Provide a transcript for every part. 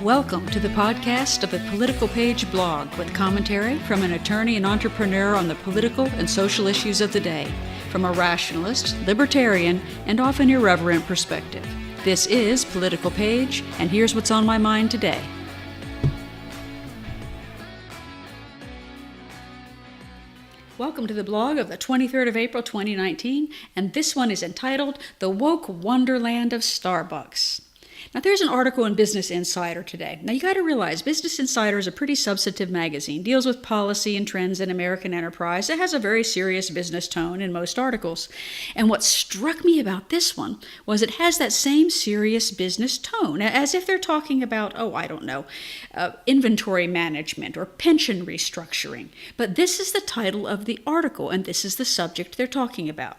Welcome to the podcast of the Political Page blog with commentary from an attorney and entrepreneur on the political and social issues of the day, from a rationalist, libertarian, and often irreverent perspective. This is Political Page, and here's what's on my mind today. Welcome to the blog of the 23rd of April 2019, and this one is entitled The Woke Wonderland of Starbucks. Now, there's an article in Business Insider today. Now, you got to realize Business Insider is a pretty substantive magazine, deals with policy and trends in American enterprise. It has a very serious business tone in most articles. And what struck me about this one was it has that same serious business tone, as if they're talking about, inventory management or pension restructuring. But this is the title of the article, and this is the subject they're talking about.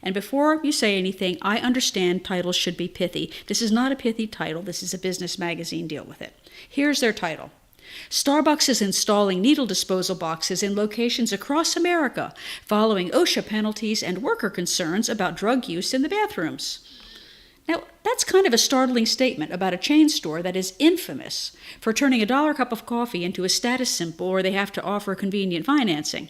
And before you say anything, I understand titles should be pithy. This is not a pithy title. This is a business magazine. Deal with it. Here's their title. Starbucks is installing needle disposal boxes in locations across America following OSHA penalties and worker concerns about drug use in the bathrooms. Now, that's kind of a startling statement about a chain store that is infamous for turning a dollar cup of coffee into a status symbol where they have to offer convenient financing.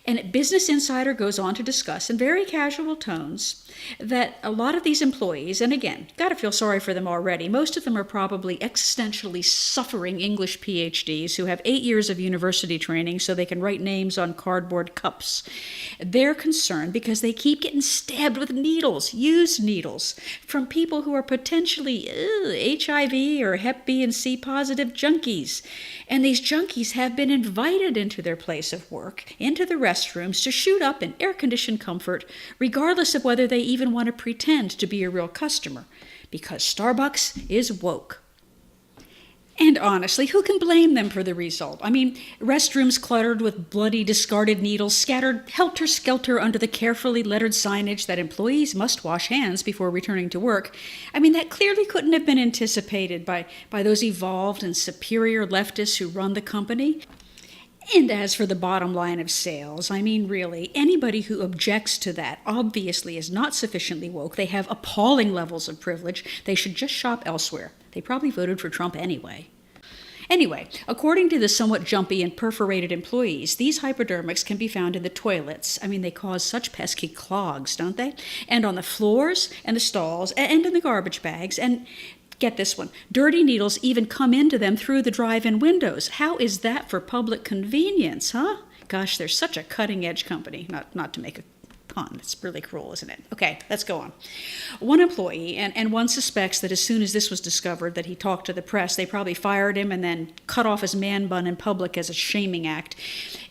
And Business Insider goes on to discuss in very casual tones that a lot of these employees, and again, got to feel sorry for them already, most of them are probably existentially suffering English PhDs who have 8 years of university training so they can write names on cardboard cups. They're concerned because they keep getting stabbed with needles, used needles, from people who are potentially HIV or Hep B and C positive junkies. And these junkies have been invited into their place of work, into the restrooms, to shoot up in air-conditioned comfort, regardless of whether they even want to pretend to be a real customer, because Starbucks is woke. And honestly, who can blame them for the result? I mean, restrooms cluttered with bloody, discarded needles scattered helter-skelter under the carefully lettered signage that employees must wash hands before returning to work. I mean, that clearly couldn't have been anticipated by those evolved and superior leftists who run the company. And as for the bottom line of sales, I mean, really, anybody who objects to that obviously is not sufficiently woke. They have appalling levels of privilege. They should just shop elsewhere. They probably voted for Trump anyway. Anyway, according to the somewhat jumpy and perforated employees, these hypodermics can be found in the toilets. I mean, they cause such pesky clogs, don't they? And on the floors and the stalls and in the garbage bags. And get this one, dirty needles even come into them through the drive-in windows. How is that for public convenience, huh? Gosh, they're such a cutting-edge company. Not to make a pun. It's really cruel, isn't it? Okay, let's go on. One employee, and one suspects that as soon as this was discovered that he talked to the press, they probably fired him and then cut off his man bun in public as a shaming act.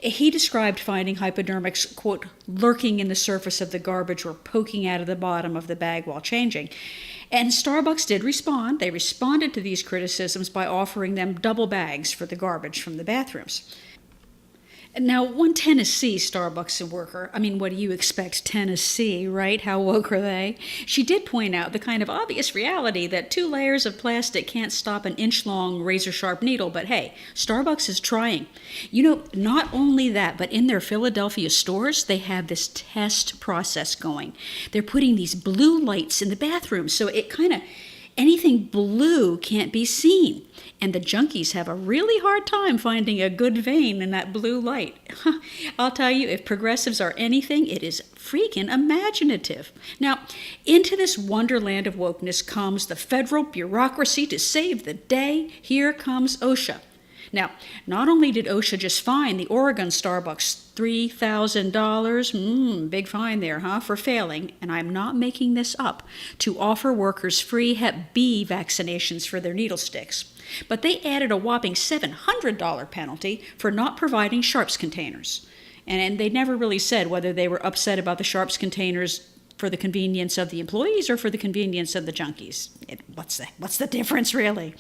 He described finding hypodermics, quote, lurking in the surface of the garbage or poking out of the bottom of the bag while changing. And Starbucks did respond. They responded to these criticisms by offering them double bags for the garbage from the bathrooms. Now, one Tennessee Starbucks worker, I mean, what do you expect, Tennessee, right? How woke are they? She did point out the kind of obvious reality that 2 layers of plastic can't stop an inch-long razor-sharp needle, but hey, Starbucks is trying. You know, not only that, but in their Philadelphia stores, they have this test process going. They're putting these blue lights in the bathrooms, so it kind of, anything blue can't be seen. And the junkies have a really hard time finding a good vein in that blue light. I'll tell you, if progressives are anything, it is freaking imaginative. Now, into this wonderland of wokeness comes the federal bureaucracy to save the day. Here comes OSHA. Now, not only did OSHA just fine the Oregon Starbucks $3,000, big fine there, for failing, and I'm not making this up, to offer workers free Hep B vaccinations for their needle sticks, but they added a whopping $700 penalty for not providing sharps containers. And they never really said whether they were upset about the sharps containers for the convenience of the employees or for the convenience of the junkies. What's the difference, really?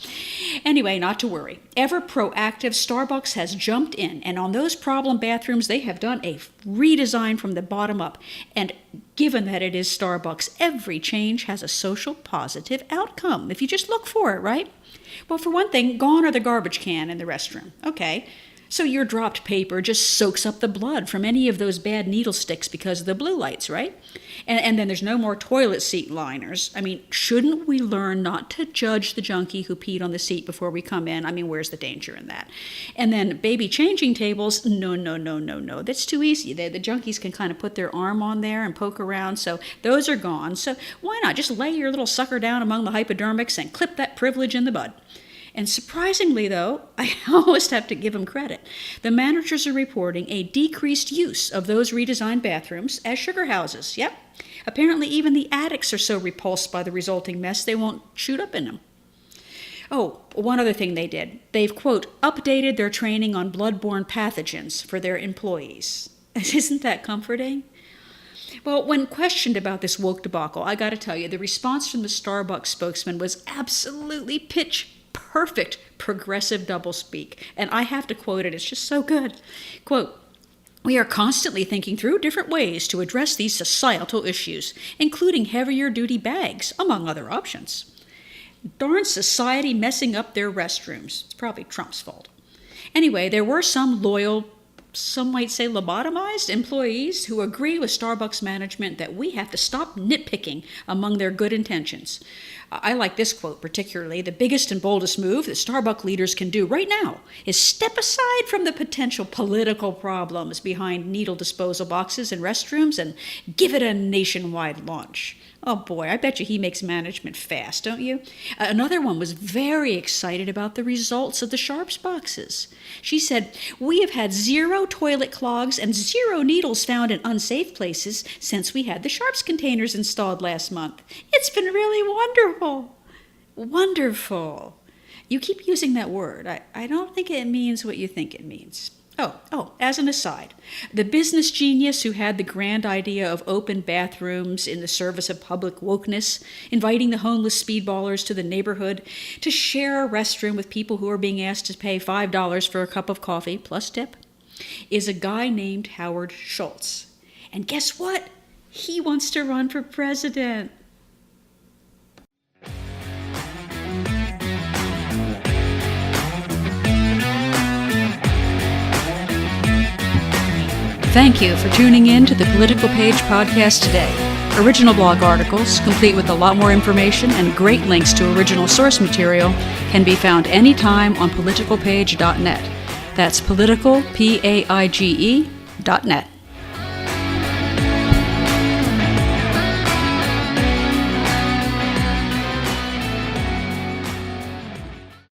Anyway, not to worry. Ever proactive, Starbucks has jumped in, and on those problem bathrooms, they have done a redesign from the bottom up. And given that it is Starbucks, every change has a social positive outcome, if you just look for it, right? Well, for one thing, gone are the garbage can in the restroom. Okay. So your dropped paper just soaks up the blood from any of those bad needle sticks because of the blue lights, right? And then there's no more toilet seat liners. I mean, shouldn't we learn not to judge the junkie who peed on the seat before we come in? I mean, where's the danger in that? And then baby changing tables, no. That's too easy. The junkies can kind of put their arm on there and poke around, so those are gone. So why not just lay your little sucker down among the hypodermics and clip that privilege in the bud? And surprisingly, though, I almost have to give them credit. The managers are reporting a decreased use of those redesigned bathrooms as sugar houses. Yep. Apparently, even the addicts are so repulsed by the resulting mess they won't shoot up in them. Oh, one other thing they did. They've, quote, updated their training on bloodborne pathogens for their employees. Isn't that comforting? Well, when questioned about this woke debacle, I gotta tell you, the response from the Starbucks spokesman was absolutely pitch perfect progressive doublespeak. And I have to quote it, it's just so good. Quote, "We are constantly thinking through different ways to address these societal issues, including heavier duty bags, among other options. Darn society messing up their restrooms. It's probably Trump's fault. Anyway, there were some loyal, some might say lobotomized employees who agree with Starbucks management that we have to stop nitpicking among their good intentions. I like this quote particularly. The biggest and boldest move that Starbucks leaders can do right now is step aside from the potential political problems behind needle disposal boxes in restrooms and give it a nationwide launch." Oh boy, I bet you he makes management fast, don't you? Another one was very excited about the results of the Sharps boxes. She said, "We have had 0 toilet clogs and 0 needles found in unsafe places since we had the Sharps containers installed last month. It's been really wonderful." Wonderful. You keep using that word. I don't think it means what you think it means. Oh, as an aside, the business genius who had the grand idea of open bathrooms in the service of public wokeness, inviting the homeless speedballers to the neighborhood to share a restroom with people who are being asked to pay $5 for a cup of coffee plus tip, is a guy named Howard Schultz. And guess what? He wants to run for president. Thank you for tuning in to the Political Page podcast today. Original blog articles, complete with a lot more information and great links to original source material, can be found anytime on politicalpage.net. That's political, P-A-I-G-E.net.